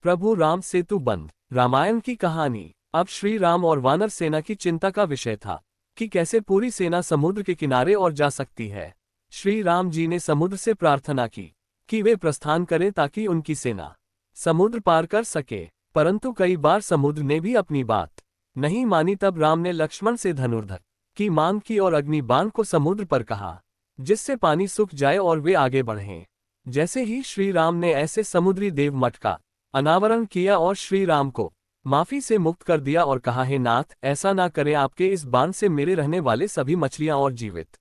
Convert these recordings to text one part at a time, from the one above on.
प्रभु राम सेतु बंद। रामायण की कहानी। अब श्री राम और वानर सेना की चिंता का विषय था कि कैसे पूरी सेना समुद्र के किनारे और जा सकती है। श्री राम जी ने समुद्र से प्रार्थना की कि वे प्रस्थान करें ताकि उनकी सेना समुद्र पार कर सके, परंतु कई बार समुद्र ने भी अपनी बात नहीं मानी। तब राम ने लक्ष्मण से धनुर्धर की मांग की और अग्नि बाण को समुद्र पर कहा, जिससे पानी सूख जाए और वे आगे बढ़ें। जैसे ही श्री राम ने ऐसे समुद्री देव मठ का अनावरण किया और श्री राम को माफी से मुक्त कर दिया और कहा, हे नाथ, ऐसा ना करें, आपके इस बाण से मेरे रहने वाले सभी मछलियां और जीवित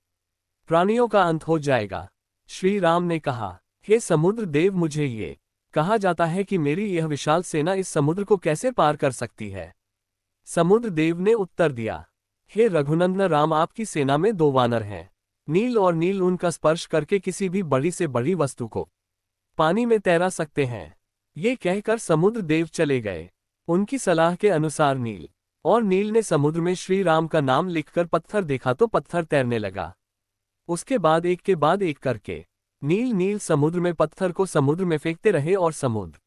प्राणियों का अंत हो जाएगा। श्री राम ने कहा, हे समुद्र देव, मुझे ये कहा जाता है कि मेरी यह विशाल सेना इस समुद्र को कैसे पार कर सकती है। समुद्र देव ने उत्तर दिया, हे रघुनंदन राम, आपकी सेना में 2 वानर हैं, नील और नील। उनका स्पर्श करके किसी भी बड़ी से बड़ी वस्तु को पानी में तैरा सकते हैं। ये कहकर समुद्र देव चले गए। उनकी सलाह के अनुसार नील और नील ने समुद्र में श्री राम का नाम लिखकर पत्थर देखा तो पत्थर तैरने लगा। उसके बाद एक के बाद एक करके नील समुद्र में पत्थर को समुद्र में फेंकते रहे और समुद्र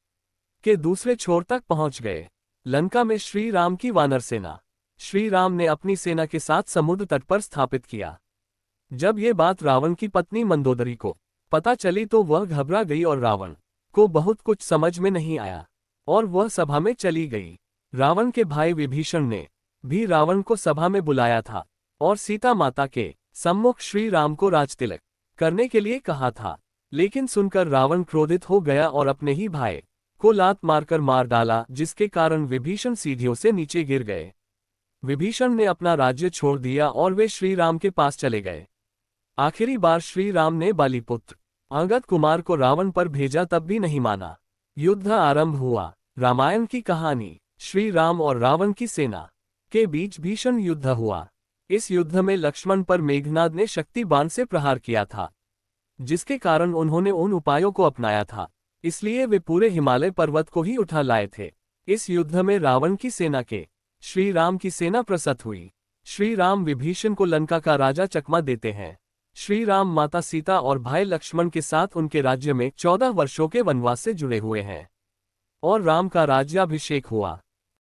के दूसरे छोर तक पहुंच गए। लंका में श्री राम की वानर सेना। श्री राम ने अपनी सेना के साथ समुद्र तट पर स्थापित किया। जब ये बात रावण की पत्नी मंदोदरी को पता चली तो वह घबरा गई और रावण को बहुत कुछ समझ में नहीं आया और वह सभा में चली गई। रावण के भाई विभीषण ने भी रावण को सभा में बुलाया था और सीता माता के सम्मुख श्री राम को राजतिलक करने के लिए कहा था, लेकिन सुनकर रावण क्रोधित हो गया और अपने ही भाई को लात मारकर मार डाला, जिसके कारण विभीषण सीढ़ियों से नीचे गिर गए। विभीषण ने अपना राज्य छोड़ दिया और वे श्री राम के पास चले गए। आखिरी बार श्री राम ने बालीपुत्र अंगद कुमार को रावण पर भेजा, तब भी नहीं माना। युद्ध आरंभ हुआ। रामायण की कहानी। श्री राम और रावण की सेना के बीच भीषण युद्ध हुआ। इस युद्ध में लक्ष्मण पर मेघनाद ने शक्ति बाण से प्रहार किया था, जिसके कारण उन्होंने उन उपायों को अपनाया था, इसलिए वे पूरे हिमालय पर्वत को ही उठा लाए थे। इस युद्ध में रावण की सेना के श्री राम की सेना प्रसत हुई। श्री राम विभीषण को लंका का राजा चकमा देते हैं। श्री राम माता सीता और भाई लक्ष्मण के साथ उनके राज्य में 14 वर्षों के वनवास से जुड़े हुए हैं और राम का राज्याभिषेक हुआ।